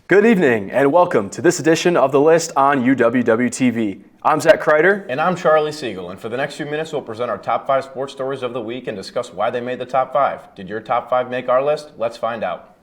Good evening and welcome to this edition of The List on UWW-TV. I'm Zach Kreider. And I'm Charlie Siegel, and for the next few minutes we'll present our top 5 sports stories of the week and discuss why they made the top 5. Did your top 5 make our list? Let's find out.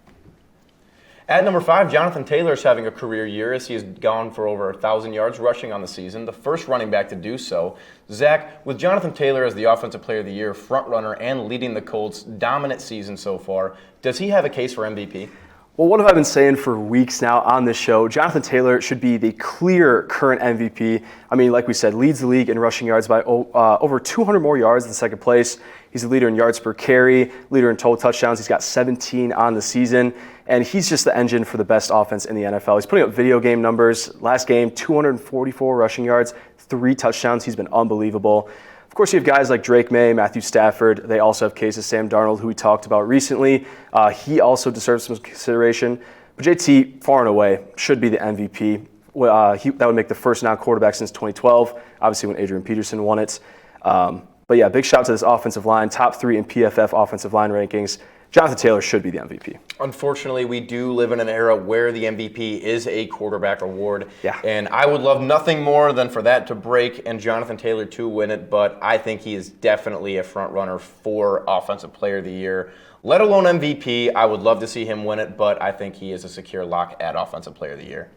At number 5, Jonathan Taylor is having a career year as he has gone for over 1,000 yards rushing on the season, the first running back to do so. Zach, with Jonathan Taylor as the Offensive Player of the Year, frontrunner, and leading the Colts' dominant season so far, does he have a case for MVP? Well, what have I been saying for weeks now on this show? Jonathan Taylor should be the clear current MVP. I mean, like we said, leads the league in rushing yards by over 200 more yards than second place. He's the leader in yards per carry, leader in total touchdowns. He's got 17 on the season, and he's just the engine for the best offense in the NFL. He's putting up video game numbers. Last game, 244 rushing yards, 3 touchdowns. He's been unbelievable. Of course, you have guys like Drake May, Matthew Stafford. They also have cases. Sam Darnold, who we talked about recently. He also deserves some consideration. But JT, far and away, should be the MVP. That would make the first non-quarterback since 2012, obviously when Adrian Peterson won it. But yeah, big shout out to this offensive line, top 3 in PFF offensive line rankings. Jonathan Taylor should be the MVP. Unfortunately, we do live in an era where the MVP is a quarterback award. Yeah. And I would love nothing more than for that to break and Jonathan Taylor to win it, but I think he is definitely a front runner for Offensive Player of the Year, let alone MVP. I would love to see him win it, but I think he is a secure lock at Offensive Player of the Year.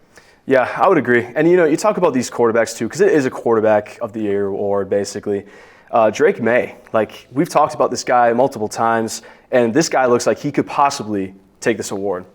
Yeah, I would agree. And you talk about these quarterbacks too, because it is a quarterback of the year award, basically. Drake May, we've talked about this guy multiple times, and this guy looks like he could possibly take this award.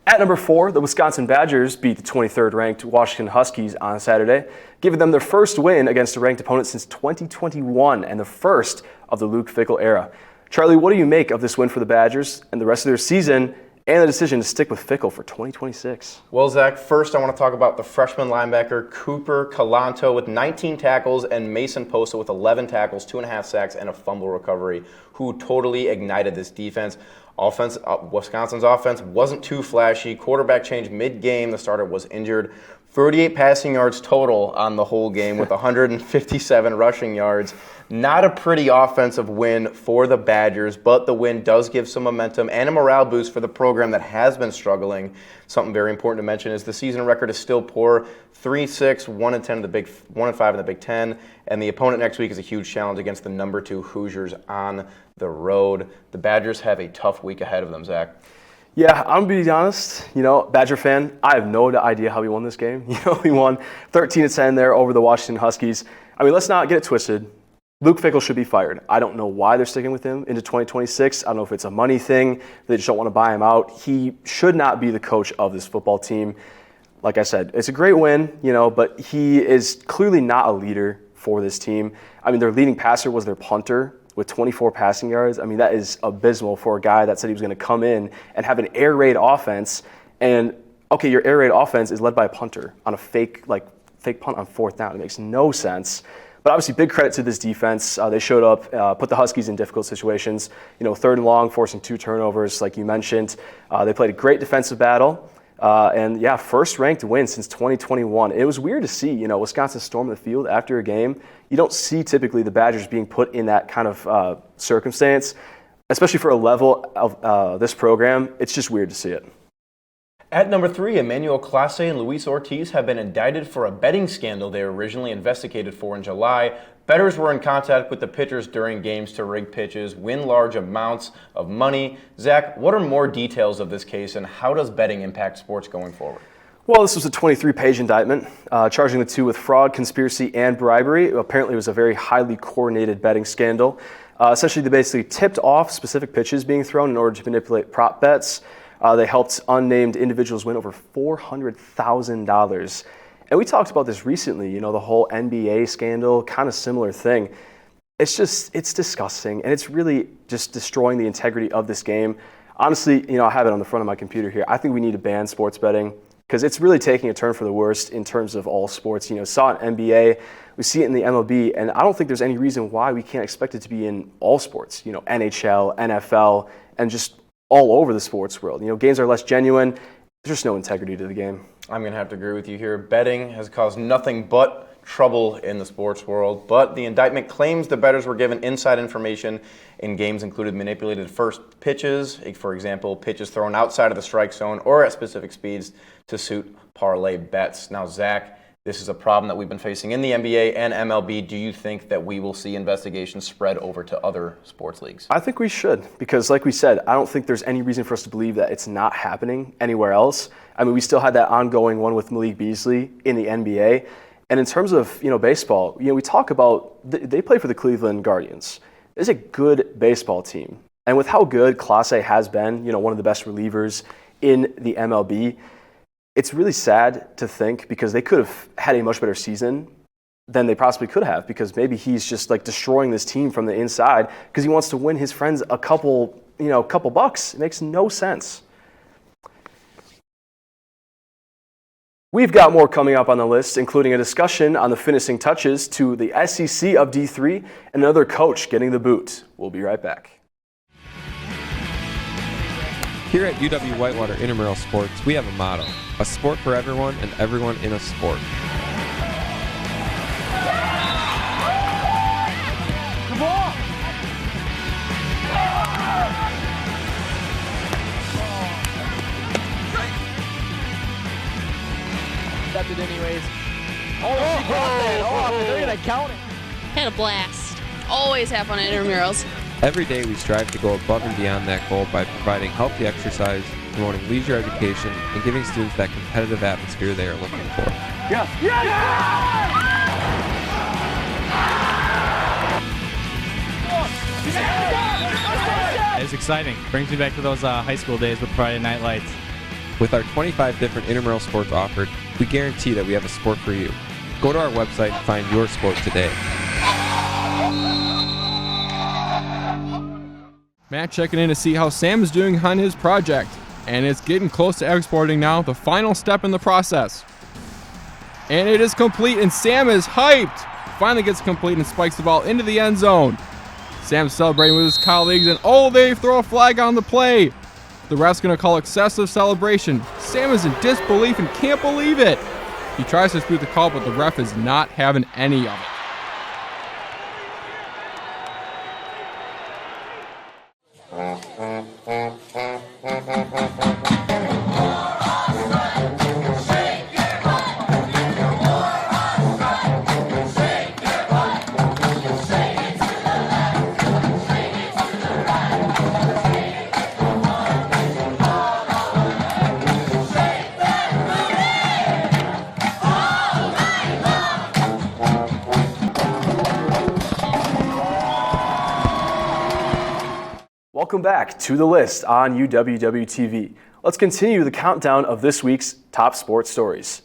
At number 4, the Wisconsin Badgers beat the 23rd ranked Washington Huskies on Saturday, giving them their first win against a ranked opponent since 2021 and the first of the Luke Fickell era. Charlie, what do you make of this win for the Badgers and the rest of their season and the decision to stick with Fickell for 2026? Well, Zach, first I want to talk about the freshman linebacker Cooper Calanto with 19 tackles and Mason Posa with 11 tackles, 2.5 sacks, and a fumble recovery, who totally ignited this defense. Wisconsin's offense wasn't too flashy. Quarterback change mid-game. The starter was injured. 38 passing yards total on the whole game with 157 rushing yards. Not a pretty offensive win for the Badgers, but the win does give some momentum and a morale boost for the program that has been struggling. Something very important to mention is the season record is still poor. 3-6, 1-5 in the Big Ten, and the opponent next week is a huge challenge against the number 2 Hoosiers on the road. The Badgers have a tough week ahead of them, Zach. Yeah, I'm going to be honest, Badger fan, I have no idea how we won this game. We won 13-10 there over the Washington Huskies. I mean, let's not get it twisted. Luke Fickell should be fired. I don't know why they're sticking with him into 2026. I don't know if it's a money thing. They just don't want to buy him out. He should not be the coach of this football team. Like I said, it's a great win, but he is clearly not a leader for this team. I mean, their leading passer was their punter with 24 passing yards. I mean, that is abysmal for a guy that said he was going to come in and have an air raid offense. And, okay, your air raid offense is led by a punter on a fake punt on 4th down. It makes no sense. But obviously, big credit to this defense. They showed up, put the Huskies in difficult situations. 3rd and long, forcing 2 turnovers, like you mentioned. They played a great defensive battle. And yeah, first ranked win since 2021. It was weird to see, Wisconsin storm the field after a game. You don't see typically the Badgers being put in that kind of circumstance, especially for a level of this program. It's just weird to see it. At number 3, Emmanuel Clase and Luis Ortiz have been indicted for a betting scandal they were originally investigated for in July. Bettors were in contact with the pitchers during games to rig pitches, win large amounts of money. Zach, what are more details of this case, and how does betting impact sports going forward? Well, this was a 23-page indictment charging the 2 with fraud, conspiracy, and bribery. Apparently, it was a very highly coordinated betting scandal. Essentially, they basically tipped off specific pitches being thrown in order to manipulate prop bets. They helped unnamed individuals win over $400,000. And we talked about this recently, the whole NBA scandal, kind of similar thing. It's disgusting, and it's really just destroying the integrity of this game. Honestly, I have it on the front of my computer here. I think we need to ban sports betting because it's really taking a turn for the worst in terms of all sports. Saw it in NBA, we see it in the MLB, and I don't think there's any reason why we can't expect it to be in all sports, NHL, NFL, and just all over the sports world. Games are less genuine. There's just no integrity to the game. I'm going to have to agree with you here. Betting has caused nothing but trouble in the sports world. But the indictment claims the bettors were given inside information in games included manipulated first pitches, for example, pitches thrown outside of the strike zone or at specific speeds to suit parlay bets. Now, Zach, this is a problem that we've been facing in the NBA and MLB. Do you think that we will see investigations spread over to other sports leagues? I think we should, because like we said, I don't think there's any reason for us to believe that it's not happening anywhere else. I mean, we still had that ongoing one with Malik Beasley in the NBA. And in terms of, baseball, we talk about, they play for the Cleveland Guardians. It's a good baseball team. And with how good Clase has been, one of the best relievers in the MLB, it's really sad to think, because they could have had a much better season than they possibly could have, because maybe he's just like destroying this team from the inside because he wants to win his friends a couple bucks. It makes no sense. We've got more coming up on the list, including a discussion on the finishing touches to the SEC of D3 and another coach getting the boot. We'll be right back. Here at UW Whitewater Intramural Sports, we have a motto: a sport for everyone and everyone in a sport. Come on! Accepted anyways. Oh, she got that. Oh, they're going to count it. Had a blast. Always have fun at intramurals. Every day we strive to go above and beyond that goal by providing healthy exercise, promoting leisure education, and giving students that competitive atmosphere they are looking for. Yes! Yes! It's exciting. Brings me back to those high school days with Friday Night Lights. With our 25 different intramural sports offered, we guarantee that we have a sport for you. Go to our website and find your sport today. Matt checking in to see how Sam is doing on his project, and it's getting close to exporting now, the final step in the process. And it is complete, and Sam is hyped. Finally gets complete and spikes the ball into the end zone. Sam's celebrating with his colleagues, and they throw a flag on the play. The ref's going to call excessive celebration. Sam is in disbelief and can't believe it. He tries to dispute the call, but the ref is not having any of it. Welcome back to The List on UWW-TV. Let's continue the countdown of this week's top sports stories.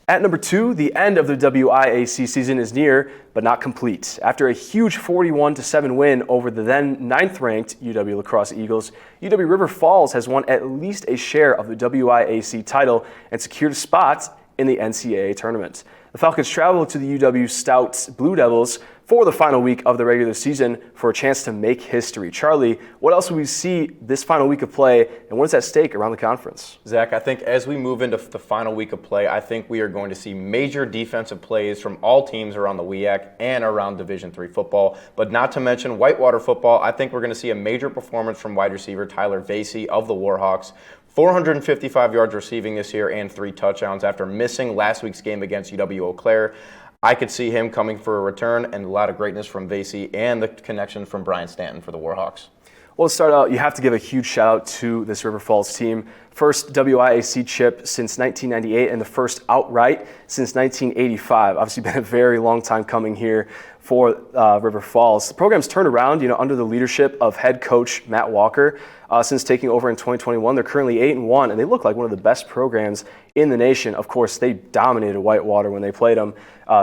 At number 2, the end of the WIAC season is near, but not complete. After a huge 41-7 win over the then 9th-ranked UW La Crosse Eagles, UW River Falls has won at least a share of the WIAC title and secured a spot in the NCAA tournament. The Falcons travel to the UW Stout Blue Devils for the final week of the regular season for a chance to make history. Charlie, what else will we see this final week of play, and what is at stake around the conference? Zach, I think as we move into the final week of play, I think we are going to see major defensive plays from all teams around the WIAC and around Division III football. But not to mention Whitewater football, I think we're going to see a major performance from wide receiver Tyler Vasey of the Warhawks. 455 yards receiving this year and 3 touchdowns after missing last week's game against UW Eau Claire. I could see him coming for a return, and a lot of greatness from Vasey and the connection from Brian Stanton for the Warhawks. Well, to start out, you have to give a huge shout out to this River Falls team. First WIAC chip since 1998 and the first outright since 1985. Obviously been a very long time coming here for River Falls. The program's turned around, under the leadership of head coach Matt Walker. Since taking over in 2021, they're currently 8-1, and they look like one of the best programs in the nation. Of course, they dominated Whitewater when they played them.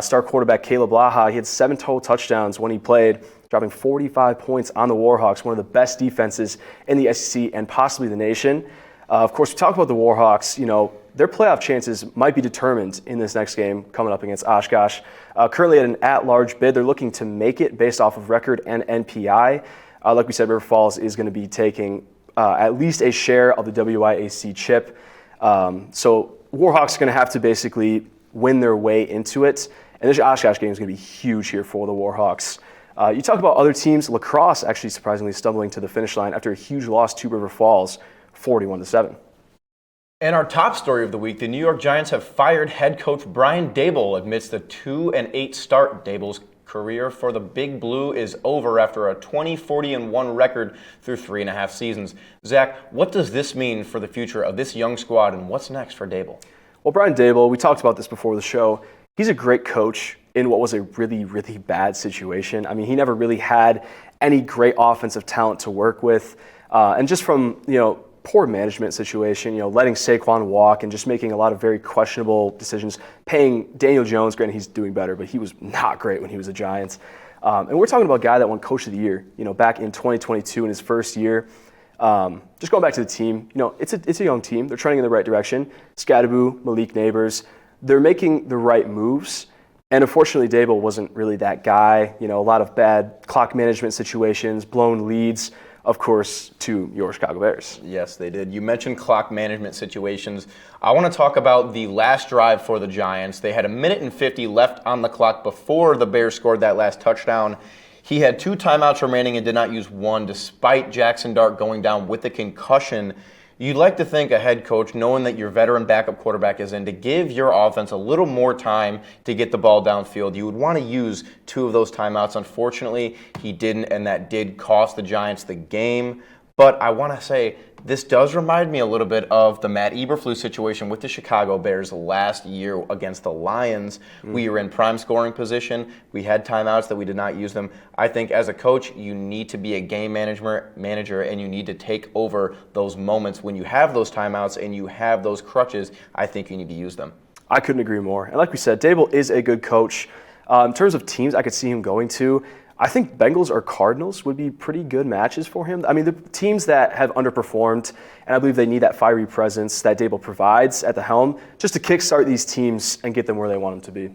Star quarterback Caleb Laha, he had 7 total touchdowns when he played, dropping 45 points on the Warhawks, one of the best defenses in the SEC and possibly the nation. Of course, we talk about the Warhawks, their playoff chances might be determined in this next game coming up against Oshkosh. Currently at an at-large bid, they're looking to make it based off of record and NPI. Like we said, River Falls is going to be taking at least a share of the WIAC chip. So Warhawks are going to have to basically win their way into it. And this Oshkosh game is going to be huge here for the Warhawks. You talk about other teams. Lacrosse actually surprisingly stumbling to the finish line after a huge loss to River Falls, 41-7. And our top story of the week, the New York Giants have fired head coach Brian Daboll amidst the 2-8 start. Daboll's career for the Big Blue is over after a 20-40-1 record through 3.5 seasons. Zach, what does this mean for the future of this young squad, and what's next for Daboll? Well, Brian Daboll, we talked about this before the show. He's a great coach in what was a really, really bad situation. I mean, he never really had any great offensive talent to work with. And just from, poor management situation, letting Saquon walk and just making a lot of very questionable decisions, paying Daniel Jones, granted he's doing better, but he was not great when he was a Giants. And we're talking about a guy that won Coach of the Year, back in 2022 in his first year. Just going back to the team, it's a young team. They're trending in the right direction. Scadaboo, Malik Neighbors, they're making the right moves. And unfortunately, Daboll wasn't really that guy. A lot of bad clock management situations, blown leads, of course, to your Chicago Bears. Yes, they did. You mentioned clock management situations. I want to talk about the last drive for the Giants. They had 1:50 left on the clock before the Bears scored that last touchdown. He had 2 timeouts remaining and did not use one, despite Jackson Dart going down with a concussion. You'd like to think a head coach, knowing that your veteran backup quarterback is in, to give your offense a little more time to get the ball downfield. You would want to use 2 of those timeouts. Unfortunately, he didn't, and that did cost the Giants the game. But I want to say this does remind me a little bit of the Matt Eberflus situation with the Chicago Bears last year against the Lions. We were in prime scoring position. We had timeouts that we did not use them. I think as a coach, you need to be a game manager, and you need to take over those moments when you have those timeouts and you have those crutches. I think you need to use them. I couldn't agree more. And like we said, Daboll is a good coach. In terms of teams I could see him going to, I think Bengals or Cardinals would be pretty good matches for him. I mean, the teams that have underperformed, and I believe they need that fiery presence that Daboll provides at the helm just to kickstart these teams and get them where they want them to be.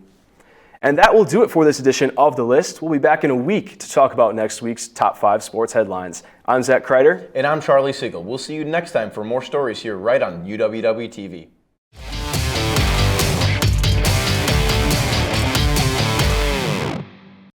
And that will do it for this edition of The List. We'll be back in a week to talk about next week's top 5 sports headlines. I'm Zach Kreider. And I'm Charlie Siegel. We'll see you next time for more stories here right on UWW TV.